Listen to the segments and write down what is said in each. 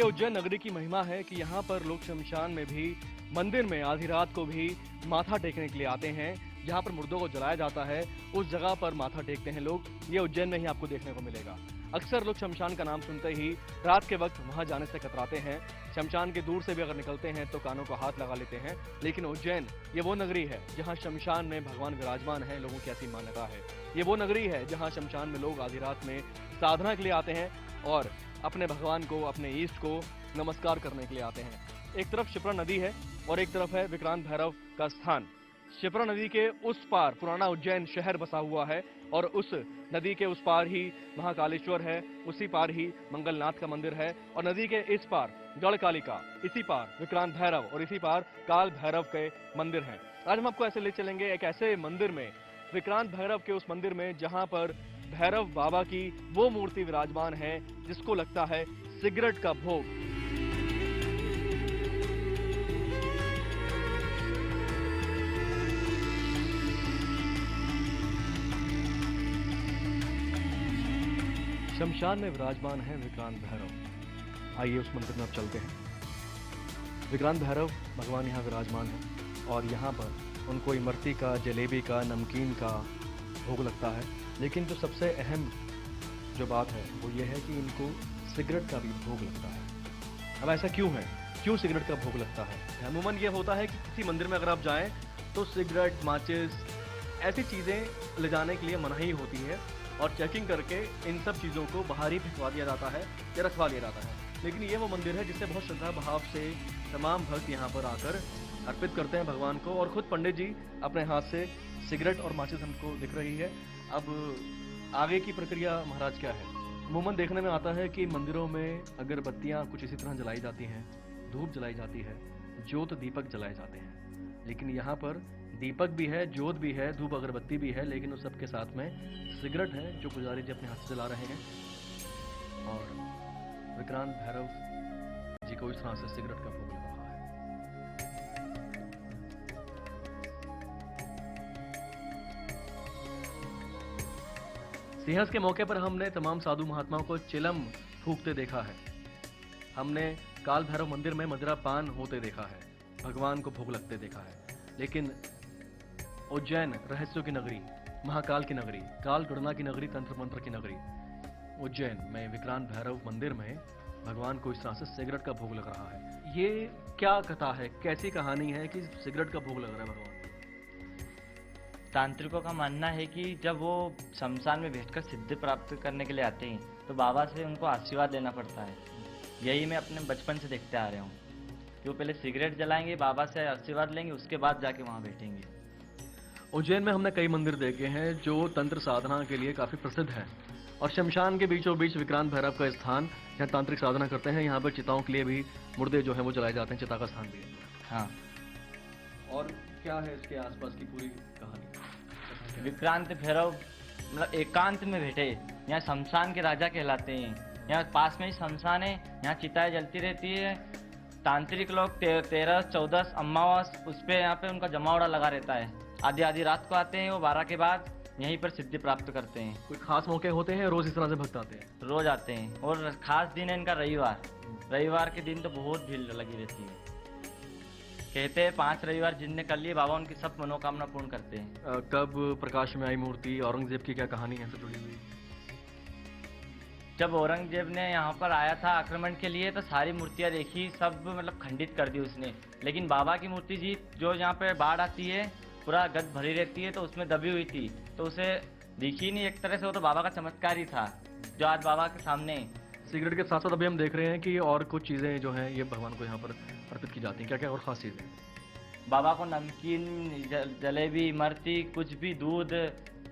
उज्जैन नगरी की महिमा है कि यहाँ पर लोग शमशान में भी, मंदिर में आधी रात को भी माथा टेकने के लिए आते हैं। जहाँ पर मुर्दों को जलाया जाता है उस जगह पर माथा टेकते हैं लोग। ये उज्जैन में ही आपको देखने को मिलेगा। अक्सर लोग शमशान का नाम सुनते ही रात के वक्त वहां जाने से कतराते हैं। शमशान के दूर से भी अगर निकलते हैं तो कानों को हाथ लगा लेते हैं। लेकिन उज्जैन ये वो नगरी है जहां शमशान में भगवान विराजमान है, लोगों की ऐसी मान्यता है। ये वो नगरी है जहां शमशान में लोग आधी रात में साधना के लिए आते हैं और अपने भगवान को, अपने ईष्ट को नमस्कार करने के लिए आते हैं। एक तरफ शिप्रा नदी है और एक तरफ है विक्रांत भैरव का स्थान। शिप्रा नदी के उस पार पुराना उज्जैन शहर बसा हुआ है और उस नदी के उस पार ही महाकालेश्वर है, उसी पार ही मंगलनाथ का मंदिर है और नदी के इस पार गढ़कालिका, इसी पार विक्रांत भैरव और इसी पार काल भैरव के मंदिर हैं। आज हम आपको ऐसे ले चलेंगे एक ऐसे मंदिर में, विक्रांत भैरव के उस मंदिर में जहां पर भैरव बाबा की वो मूर्ति विराजमान है जिसको लगता है सिगरेट का भोग। शमशान में विराजमान है विक्रांत भैरव। आइए उस मंदिर में अब चलते हैं। विक्रांत भैरव भगवान यहाँ विराजमान है और यहाँ पर उनको इमरती का, जलेबी का, नमकीन का भोग लगता है। लेकिन जो सबसे अहम जो बात है वो ये है कि इनको सिगरेट का भी भोग लगता है। अब ऐसा क्यों है, क्यों सिगरेट का भोग लगता है? अमूमन ये होता है कि किसी मंदिर में अगर आप जाएं तो सिगरेट, माचिस ऐसी चीज़ें ले जाने के लिए मनाही होती है और चेकिंग करके इन सब चीज़ों को बाहर ही भिजवा दिया जाता है या रखवा दिया जाता है। लेकिन ये वो मंदिर है जिसे बहुत श्रद्धा भाव से तमाम भक्त यहाँ पर आकर अर्पित करते हैं भगवान को। और खुद पंडित जी अपने हाथ से सिगरेट और माचिस हमको दिख रही है। अब आगे की प्रक्रिया महाराज क्या है? अमूमन देखने में आता है कि मंदिरों में अगरबत्तियाँ कुछ इसी तरह जलाई जाती हैं, धूप जलाई जाती है, ज्योत दीपक जलाए जाते हैं। लेकिन यहाँ पर दीपक भी है, ज्योत भी है, धूप अगरबत्ती भी है, लेकिन उस सबके साथ में सिगरेट है जो पुजारी जी अपने हाथ से जला रहे हैं। और विक्रांत भैरव जी को इस तरह से सिगरेट का भोग लग रहा है। सिंहस्थ के मौके पर हमने तमाम साधु महात्माओं को चिलम फूकते देखा है। हमने काल भैरव मंदिर में मदिरा पान होते देखा है, भगवान को भोग लगते देखा है। लेकिन उज्जैन रहस्यों की नगरी, महाकाल की नगरी, काल गणना की नगरी, तंत्र मंत्र की नगरी, उज्जैन में विक्रांत भैरव मंदिर में भगवान को इस तरह से सिगरेट का भोग लग रहा है। ये क्या कथा है, कैसी कहानी है कि सिगरेट का भोग लग रहा है भगवान? तांत्रिकों का मानना है कि जब वो शमशान में बैठकर सिद्धि प्राप्त करने के लिए आते हैं तो बाबा से उनको आशीर्वाद लेना पड़ता है। यही मैं अपने बचपन से देखते आ रहा हूँ कि वो पहले सिगरेट जलाएंगे, बाबा से आशीर्वाद लेंगे, उसके बाद जाके वहाँ बैठेंगे। उज्जैन में हमने कई मंदिर देखे हैं जो तंत्र साधना के लिए काफ़ी प्रसिद्ध है और शमशान के बीचों बीच विक्रांत भैरव का स्थान जहाँ तांत्रिक साधना करते हैं। यहाँ पर चिताओं के लिए भी मुर्दे जो हैं वो जलाए जाते हैं, चिता का स्थान भी है। हाँ, और क्या है इसके आसपास की पूरी कहानी? विक्रांत भैरव मतलब एकांत में बैठे, यहाँ शमशान के राजा कहलाते हैं। यहाँ पास में ही शमशान है, यहाँ चिताएं जलती रहती है। तांत्रिक लोग 13-14 अमावस उस पर यहाँ पे उनका जमावड़ा लगा रहता है। आधी आधी रात को आते हैं वो, 12 के बाद यहीं पर सिद्धि प्राप्त करते हैं। कोई खास मौके होते हैं, रोज इस तरह से भक्त आते हैं? रोज आते हैं और खास दिन है इनका रविवार। रविवार के दिन तो बहुत भीड़ लगी रहती है। कहते हैं 5 रविवार जिनने कर लिए बाबा उनकी सब मनोकामना पूर्ण करते हैं। कब प्रकाश में आई मूर्ति? औरंगजेब की क्या कहानी है जुड़ी हुई? जब औरंगजेब ने यहाँ पर आया था आक्रमण के लिए तो सारी मूर्तियाँ देखी, सब मतलब खंडित कर दी उसने। लेकिन बाबा की मूर्ति जी जो यहाँ पे बाढ़ आती है पूरा गद भरी रहती है तो उसमें दबी हुई थी, तो उसे दिखी नहीं एक तरह से। वो तो बाबा का चमत्कार ही था जो आज बाबा के सामने। सिगरेट के साथ साथ अभी हम देख रहे हैं कि और कुछ चीज़ें जो हैं ये भगवान को यहाँ पर अर्पित की जाती हैं। क्या क्या और ख़ास चीज़ें? बाबा को नमकीन, जलेबी, इमरती, कुछ भी, दूध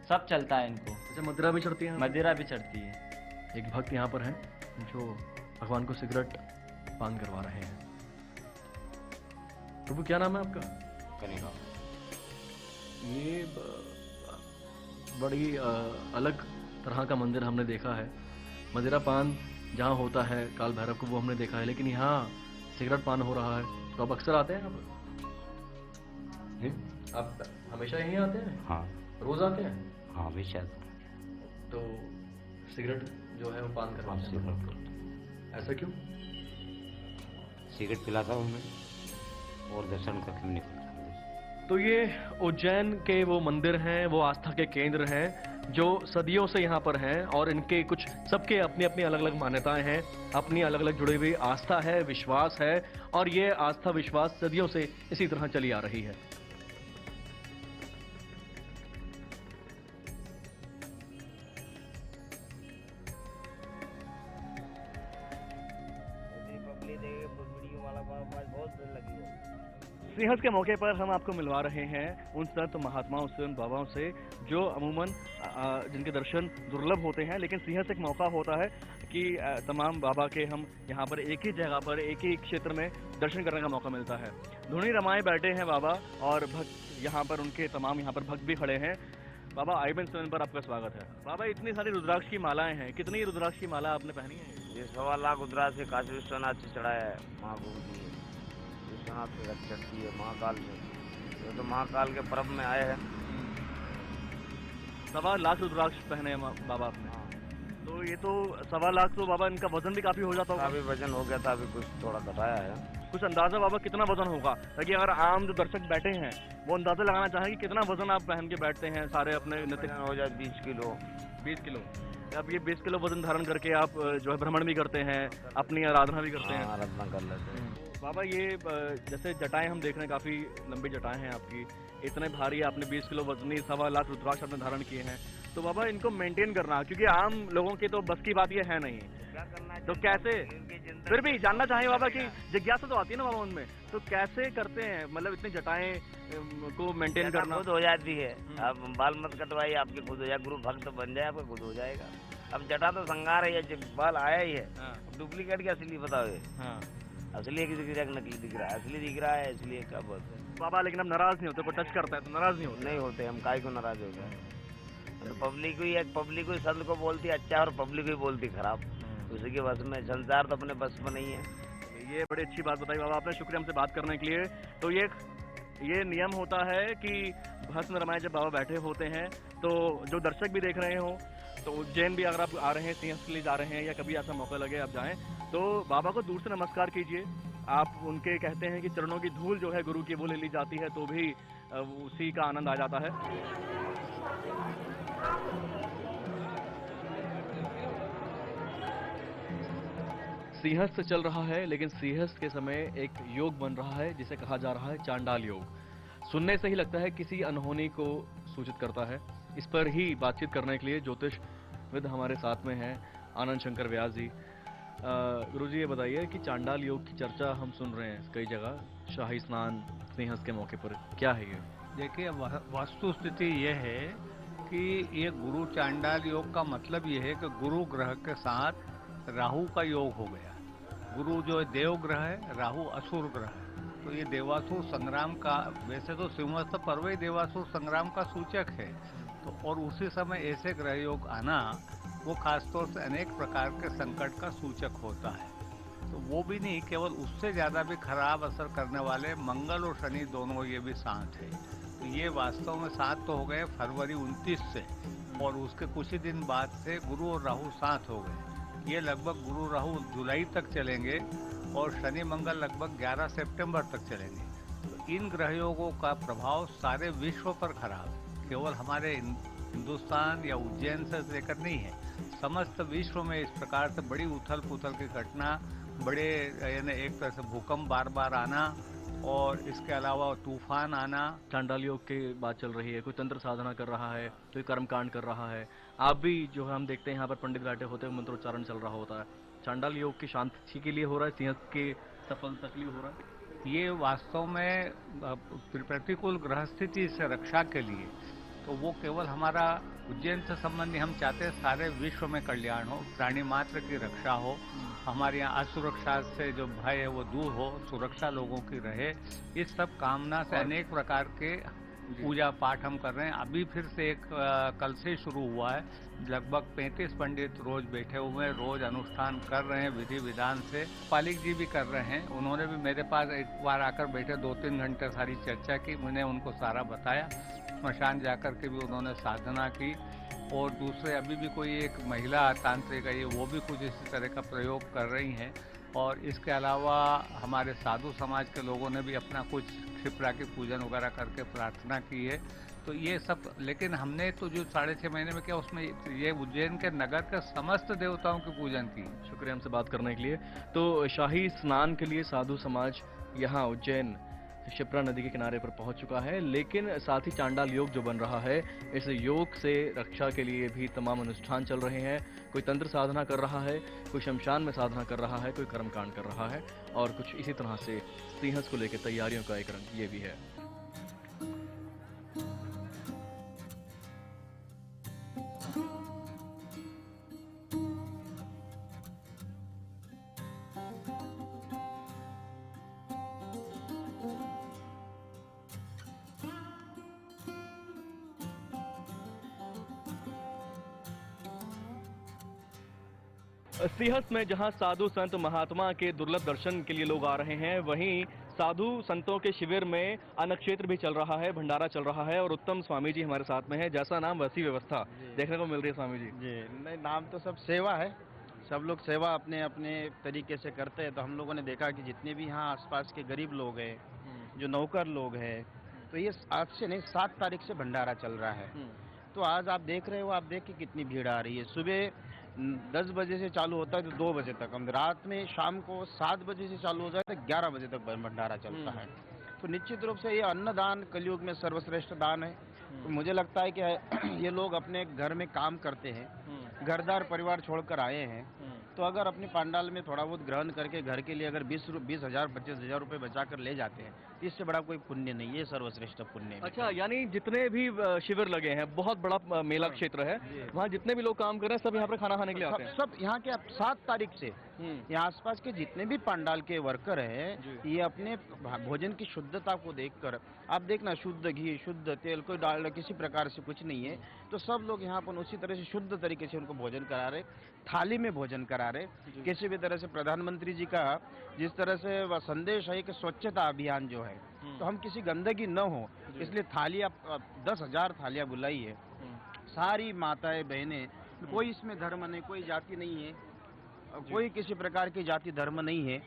सब चलता है इनको। अच्छा, मदिरा भी चढ़ती है? मदिरा भी चढ़ती है। एक भक्त यहाँ पर हैं जो भगवान को सिगरेट पान करवा रहे हैं। प्रभु क्या नाम है आपका? करेगा। ये बड़ी अलग तरह का मंदिर हमने देखा है। मदिरा पान जहाँ होता है काल भैरव को वो हमने देखा है, लेकिन यहाँ सिगरेट पान हो रहा है। तो आप अक्सर आते हैं यहाँ पर? आप हमेशा यहीं आते हैं? हाँ। रोज आते हैं? हाँ, हमेशा। तो सिगरेट जो है वो पान करवाते हैं। ऐसा क्यों? सिगरेट पिलाता हूँ मैं और दर्शन करके निकलता हूँ। तो ये उज्जैन के वो मंदिर हैं, वो आस्था के केंद्र हैं जो सदियों से यहाँ पर हैं और इनके कुछ सबके अपनी अपनी अलग अलग मान्यताएं हैं, अपनी अलग अलग जुड़ी हुई आस्था है, विश्वास है और ये आस्था विश्वास सदियों से इसी तरह चली आ रही है। सिंहस्थ के मौके पर हम आपको मिलवा रहे हैं उन संत महात्माओं से, उन बाबाओं से जो अमूमन जिनके दर्शन दुर्लभ होते हैं, लेकिन सिंहस्थ एक मौका होता है कि तमाम बाबा के हम यहाँ पर एक ही जगह पर एक ही क्षेत्र में दर्शन करने का मौका मिलता है। धुनी रमाए बैठे हैं बाबा और भक्त यहाँ पर, उनके तमाम यहाँ पर भक्त भी खड़े हैं। बाबा IBN 7 पर आपका स्वागत है। बाबा इतनी सारी रुद्राक्ष की मालाएं हैं, कितनी रुद्राक्ष की माला आपने पहनी है? ये 1.25 लाख रुद्राक्ष से काशी विश्वनाथ से चढ़ाया है महाप्रभु जी। विश्वनाथ से चढ़ती है महाकाल से, ये तो महाकाल के पर्व में आए हैं। 1.25 लाख रुद्राक्ष पहने हैं बाबा आपने। तो ये तो 1.25 लाख, तो बाबा इनका वजन भी काफी हो जाता होगा? काफी वजन हो गया था, अभी कुछ थोड़ा घटाया है। कुछ अंदाजा बाबा कितना वजन होगा, ताकि अगर आम जो दर्शक बैठे हैं वो अंदाजा लगाना चाहें कि कितना वजन आप पहन के बैठते हैं सारे अपने नित्य? हो जाए 20 किलो। 20 किलो। अब ये 20 किलो वजन धारण करके आप जो है भ्रमण भी करते हैं, अपनी आराधना भी करते हैं? आराधना कर लेते हैं। बाबा ये जैसे जटाएं हम देख रहे हैं, काफी लंबी जटाएं हैं आपकी, इतने भारी, आपने 20 किलो वजनी 1.25 लाख रुद्राक्ष आपने धारण किए हैं, तो बाबा इनको मेंटेन करना, क्योंकि आम लोगों की तो बस की बात ये है नहीं, क्या करना है, तो कैसे? फिर भी जानना चाहें बाबा की जिज्ञासा तो आती है ना बाबा उनमें, तो कैसे करते हैं, मतलब इतनी जटाएं को मेंटेन करना? खुद हो जाती है। अब बाल मत कटवाइए, आपके खुद हो जाए, गुरु भक्त बन जाए आपका खुद हो जाएगा। अब जटा तो संगार है, ये बाल आया ही है, डुप्लीकेट क्या असली बताओ? असली दिख रहा है, नकली दिख रहा है? असली दिख रहा है, इसलिए क्या बोलते हैं बाबा। लेकिन हम नाराज नहीं होते, कोई टच करता है तो नाराज नहीं होते? हम काहे को नाराज हो गए? तो पब्लिक ही संत को बोलती अच्छा और पब्लिक ही बोलती खराब, उसी के बस में। संसार तो अपने बस में नहीं है। ये बड़ी अच्छी बात बताई बाबा आपने, शुक्रिया हमसे बात करने के लिए। तो ये नियम होता है कि भस्म रमाए जब बाबा बैठे होते हैं, तो जो दर्शक भी देख रहे हो, तो उज्जैन भी अगर आप आ रहे हैं, सिंहस्थ के लिए जा रहे हैं, या कभी ऐसा मौका लगे आप जाएं, तो बाबा को दूर से नमस्कार कीजिए। आप उनके कहते हैं कि चरणों की धूल जो है गुरु की वो ले ली जाती है, तो भी उसी का आनंद आ जाता है। सिंहस्थ चल रहा है, लेकिन सिंहस्थ के समय एक योग बन रहा है जिसे कहा जा रहा है चांडाल योग। सुनने से ही लगता है किसी अनहोनी को सूचित करता है। इस पर ही बातचीत करने के लिए ज्योतिषविद हमारे साथ में हैं आनंद शंकर व्यास जी। गुरुजी ये बताइए कि चांडाल योग की चर्चा हम सुन रहे हैं कई जगह, शाही स्नान सिंहस्थ के मौके पर, क्या है ये? देखिए, वस्तु स्थिति ये है कि ये गुरु चांडाल योग का मतलब ये है कि गुरु ग्रह के साथ राहु का योग हो गया। गुरु जो देव ग्रह है, राहु असुर ग्रह है, तो ये देवासुर संग्राम का, वैसे तो सिंहस्थ पर्व ही देवासुर संग्राम का सूचक है, तो और उसी समय ऐसे ग्रह योग आना वो खासतौर से अनेक प्रकार के संकट का सूचक होता है। तो वो भी नहीं, केवल उससे ज़्यादा भी खराब असर करने वाले मंगल और शनि दोनों ये भी साथ है। तो ये वास्तव में साथ तो हो गए फरवरी 29 से, और उसके कुछ ही दिन बाद से गुरु और राहु साथ हो गए। ये लगभग गुरु राहु जुलाई तक चलेंगे और शनि मंगल लगभग 11 सितंबर तक चलेंगे। तो इन ग्रहयोगों का प्रभाव सारे विश्व पर खराब, केवल हमारे हिंदुस्तान या उज्जैन से लेकर नहीं है, समस्त विश्व में इस प्रकार से बड़ी उथल पुथल की घटना, बड़े यानी एक तरह से भूकंप बार बार आना और इसके अलावा तूफान आना। चांडाल योग की बात चल रही है, कोई तंत्र साधना कर रहा है, कोई कर्मकांड कर रहा है, आप भी जो हम देखते हैं यहाँ पर पंडित बैठे होते हैं, मंत्रोच्चारण चल रहा होता है। चांडाल योग की शांति के लिए हो रहा है, सिंहस्थ के सफलता के लिए हो रहा है? ये वास्तव में प्रतिकूल ग्रह स्थिति से रक्षा के लिए, तो वो केवल हमारा उज्जैन से संबंधी, हम चाहते हैं सारे विश्व में कल्याण हो, प्राणी मात्र की रक्षा हो, हमारे यहाँ असुरक्षा से जो भय है वो दूर हो, सुरक्षा लोगों की रहे, इस सब कामना से अनेक प्रकार के पूजा पाठ हम कर रहे हैं। अभी फिर से एक कल से शुरू हुआ है, लगभग 35 पंडित रोज बैठे हुए हैं, रोज अनुष्ठान कर रहे हैं विधि विधान से। पालिक जी भी कर रहे हैं, उन्होंने भी मेरे पास एक बार आकर बैठे 2-3 घंटे सारी चर्चा की, मैंने उनको सारा बताया। स्मशान जाकर के भी उन्होंने साधना की, और दूसरे अभी भी कोई एक महिला तांत्रिक है, वो भी कुछ इसी तरह का प्रयोग कर रही हैं। और इसके अलावा हमारे साधु समाज के लोगों ने भी अपना कुछ क्षिप्रा की पूजन वगैरह करके प्रार्थना की है। तो ये सब, लेकिन हमने तो जो 6.5 महीने में किया उसमें ये उज्जैन के नगर के समस्त देवताओं की पूजन की। शुक्रिया हमसे बात करने के लिए। तो शाही स्नान के लिए साधु समाज यहाँ उज्जैन क्षिप्रा नदी के किनारे पर पहुंच चुका है, लेकिन साथ ही चांडाल योग जो बन रहा है, इस योग से रक्षा के लिए भी तमाम अनुष्ठान चल रहे हैं। कोई तंत्र साधना कर रहा है, कोई शमशान में साधना कर रहा है, कोई कर्मकांड कर रहा है, और कुछ इसी तरह से सिंहस्थ को लेकर तैयारियों का एक रंग ये भी है। सिंहस्थ में जहां साधु संत महात्मा के दुर्लभ दर्शन के लिए लोग आ रहे हैं, वहीं साधु संतों के शिविर में अन्न क्षेत्र भी चल रहा है, भंडारा चल रहा है, और उत्तम स्वामी जी हमारे साथ में है। जैसा नाम वैसी व्यवस्था देखने को मिल रही है स्वामी जी। जी नहीं, नाम तो सब सेवा है, सब लोग सेवा अपने अपने तरीके से करते हैं। तो हम लोगों ने देखा कि जितने भी यहाँ आसपास के गरीब लोग हैं, जो नौकर लोग हैं, तो ये आज से नहीं 7 तारीख से भंडारा चल रहा है। तो आज आप देख रहे हो, आप देख के कितनी भीड़ आ रही है। सुबह 10 बजे से चालू होता है तो 2 बजे तक, हम रात में शाम को 7 बजे से चालू हो जाए तो 11 बजे तक भंडारा चलता है। तो निश्चित रूप से ये अन्नदान कलयुग में सर्वश्रेष्ठ दान है। तो मुझे लगता है कि ये लोग अपने घर में काम करते हैं, घरदार परिवार छोड़कर आए हैं, तो अगर अपनी पंडाल में थोड़ा बहुत ग्रहण करके घर के लिए अगर 20,000 25,000 रुपए बचा कर ले जाते हैं, इससे बड़ा कोई पुण्य नहीं, ये सर्वश्रेष्ठ पुण्य है। अच्छा, यानी जितने भी शिविर लगे हैं, बहुत बड़ा मेला क्षेत्र है, वहाँ जितने भी लोग काम कर रहे हैं सब यहाँ पर खाना खाने के लिए आते हैं। सब यहाँ के 7 तारीख से यहाँ आसपास के जितने भी पंडाल के वर्कर हैं, ये अपने भोजन की शुद्धता को देखकर, आप देखना शुद्ध घी, शुद्ध तेल, कोई डालडा किसी प्रकार से कुछ नहीं है, तो सब लोग यहाँ पर उसी तरह से शुद्ध तरीके से उनको भोजन करा रहे, थाली में भोजन करा रहे। किसी भी तरह से प्रधानमंत्री जी का जिस तरह से वह संदेश है कि स्वच्छता अभियान जो है, तो हम किसी गंदगी न हो, इसलिए थालियाँ 10,000 थालियाँ बुलाई है। सारी माताएं बहनें, कोई इसमें धर्म नहीं, कोई जाति नहीं है, कोई किसी प्रकार की जाति धर्म नहीं है,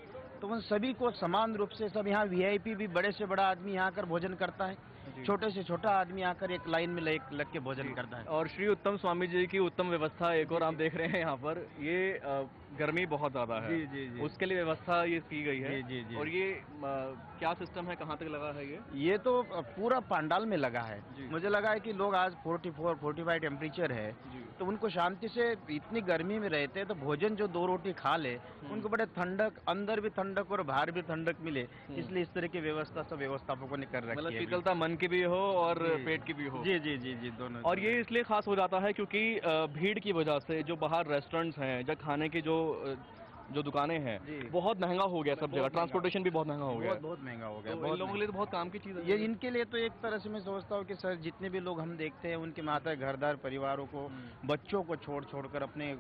तो उन सभी को समान रूप से सब यहाँ वीआईपी भी बड़े से बड़ा आदमी यहाँ आकर भोजन करता है, छोटे से छोटा आदमी आकर एक लाइन में लग के भोजन करता है। और श्री उत्तम स्वामी जी की उत्तम व्यवस्था एक और आप देख रहे हैं यहाँ पर, ये गर्मी बहुत ज्यादा है, जी। उसके लिए व्यवस्था ये की गई है। जी। और ये क्या सिस्टम है, कहाँ तक लगा है ये तो पूरा पंडाल में लगा है। मुझे लगा है कि लोग आज 44-45 टेम्परेचर है, तो उनको शांति से, इतनी गर्मी में रहते हैं तो भोजन जो 2 रोटी खा ले, उनको बड़े ठंडक, अंदर भी ठंडक और बाहर भी ठंडक मिले, इसलिए इस तरह की व्यवस्था सब व्यवस्थापकों ने कर रखी है। शीतलता मन की भी हो और पेट की भी हो। जी दोनों। और ये इसलिए खास हो जाता है क्योंकि भीड़ की वजह से जो बाहर रेस्टोरेंट्स हैं, जो खाने की जो दुकानें हैं, बहुत महंगा हो गया सब जगह, ट्रांसपोर्टेशन भी बहुत महंगा हो गया, बहुत महंगा हो गया। तो इन लोगों के लिए तो बहुत काम की चीज़ है ये। इनके लिए तो एक तरह से मैं सोचता हूँ कि सर, जितने भी लोग हम देखते हैं, उनके माता घरदार परिवारों को, बच्चों को छोड़कर अपने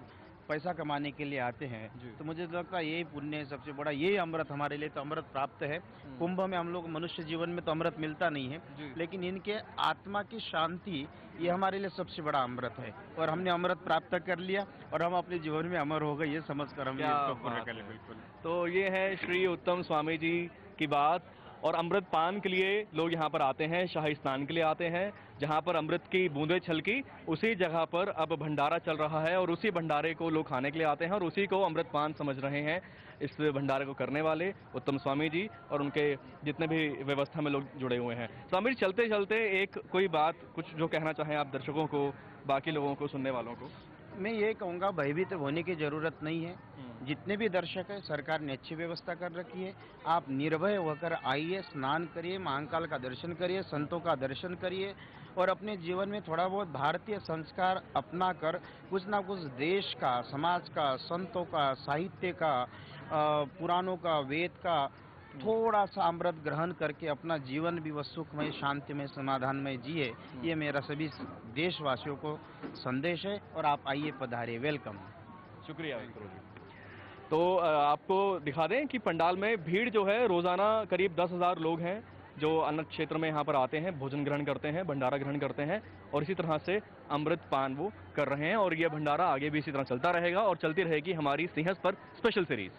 पैसा कमाने के लिए आते हैं, तो मुझे लगता है यही पुण्य है सबसे बड़ा, यही अमृत हमारे लिए तो अमृत प्राप्त है। कुंभ में हम लोग, मनुष्य जीवन में तो अमृत मिलता नहीं है, लेकिन इनके आत्मा की शांति, ये हमारे लिए सबसे बड़ा अमृत है, और हमने अमृत प्राप्त कर लिया और हम अपने जीवन में अमर हो गए, ये समझकर हम इसको पूरा कर ले। बिल्कुल। तो ये है श्री उत्तम स्वामी जी की बात। और अमृत पान के लिए लोग यहाँ पर आते हैं, शाही स्नान के लिए आते हैं, जहाँ पर अमृत की बूंदें छलकी, उसी जगह पर अब भंडारा चल रहा है, और उसी भंडारे को लोग खाने के लिए आते हैं, और उसी को अमृत पान समझ रहे हैं इस भंडारे को करने वाले उत्तम स्वामी जी और उनके जितने भी व्यवस्था में लोग जुड़े हुए हैं। स्वामी जी, चलते चलते एक कोई बात, कुछ जो कहना चाहें आप दर्शकों को, बाकी लोगों को, सुनने वालों को? मैं ये कहूँगा, भयभीत होने की जरूरत नहीं है। जितने भी दर्शक है, सरकार ने अच्छी व्यवस्था कर रखी है। आप निर्भय होकर आइए, स्नान करिए, महाकाल का दर्शन करिए, संतों का दर्शन करिए, और अपने जीवन में थोड़ा बहुत भारतीय संस्कार अपना कर कुछ ना कुछ देश का, समाज का, संतों का, साहित्य का, पुराणों का, वेद का थोड़ा सा अमृत ग्रहण करके अपना जीवन भी वह सुखमय, शांतिमय, समाधानमय जिए, ये मेरा सभी देशवासियों को संदेश है। और आप आइए, पधारिए, वेलकम। शुक्रिया मित्रों जी। तो आपको दिखा दें कि पंडाल में भीड़ जो है, रोजाना करीब 10,000 लोग हैं जो अन्न क्षेत्र में यहाँ पर आते हैं, भोजन ग्रहण करते हैं, भंडारा ग्रहण करते हैं, और इसी तरह से अमृत पान वो कर रहे हैं। और ये भंडारा आगे भी इसी तरह चलता रहेगा और चलती रहेगी हमारी सिंहस्थ पर स्पेशल सीरीज।